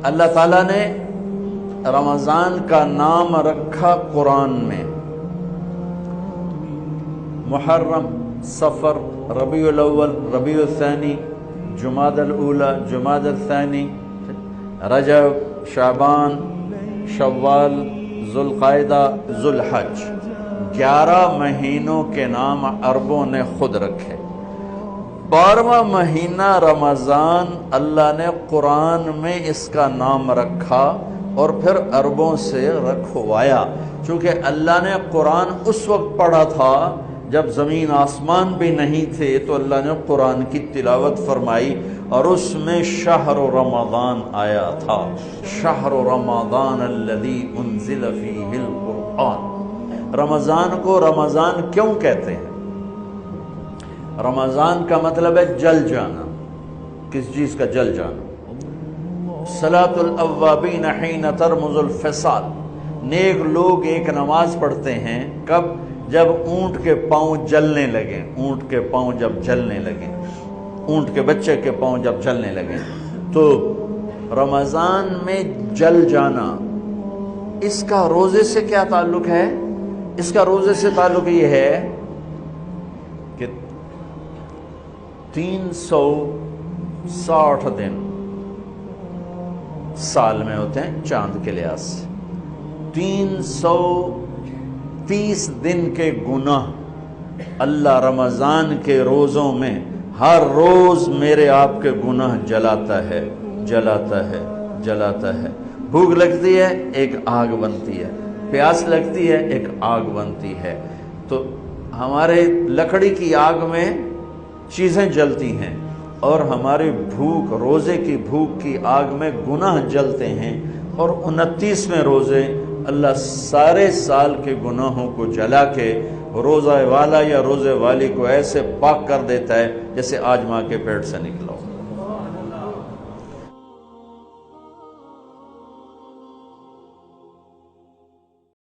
اللہ تعالیٰ نے رمضان کا نام رکھا قرآن میں، محرم، صفر، ربیع الاول، ربیع الثانی، جمادی الاولی، جمادی الثانی، رجب، شعبان، شوال، ذوالقعدہ، ذوالحج، 11 مہینوں کے نام عربوں نے خود رکھے۔ 12واں مہینہ رمضان اللہ نے قرآن میں اس کا نام رکھا اور پھر عربوں سے رکھوایا، چونکہ اللہ نے قرآن اس وقت پڑھا تھا جب زمین آسمان بھی نہیں تھے، تو اللہ نے قرآن کی تلاوت فرمائی اور اس میں شہر رمضان آیا تھا، شہر رمضان الذی انزل فیہ القرآن۔ رمضان کو رمضان کیوں کہتے ہیں؟ رمضان کا مطلب ہے جل جانا۔ کس چیز کا جل جانا؟ صلاۃ الاوابین حین ترمز الفصال، نیک لوگ ایک نماز پڑھتے ہیں کب؟ جب اونٹ کے پاؤں جلنے لگے، اونٹ کے پاؤں جب جلنے لگے، اونٹ کے بچے کے پاؤں جب جلنے لگے، تو رمضان میں جل جانا، اس کا روزے سے کیا تعلق ہے؟ اس کا روزے سے تعلق یہ ہے کہ 360 دن سال میں ہوتے ہیں چاند کے لحاظ سے، 330 دن کے گناہ اللہ رمضان کے روزوں میں ہر روز میرے آپ کے گناہ جلاتا ہے، جلاتا ہے، جلاتا ہے۔ بھوک لگتی ہے، ایک آگ بنتی ہے، پیاس لگتی ہے، ایک آگ بنتی ہے، تو ہمارے لکڑی کی آگ میں چیزیں جلتی ہیں اور ہماری بھوک، روزے کی بھوک کی آگ میں گناہ جلتے ہیں، اور 29ویں روزے اللہ سارے سال کے گناہوں کو جلا کے روزہ والا یا روزے والی کو ایسے پاک کر دیتا ہے جیسے آج ماں کے پیٹ سے نکلا ہو۔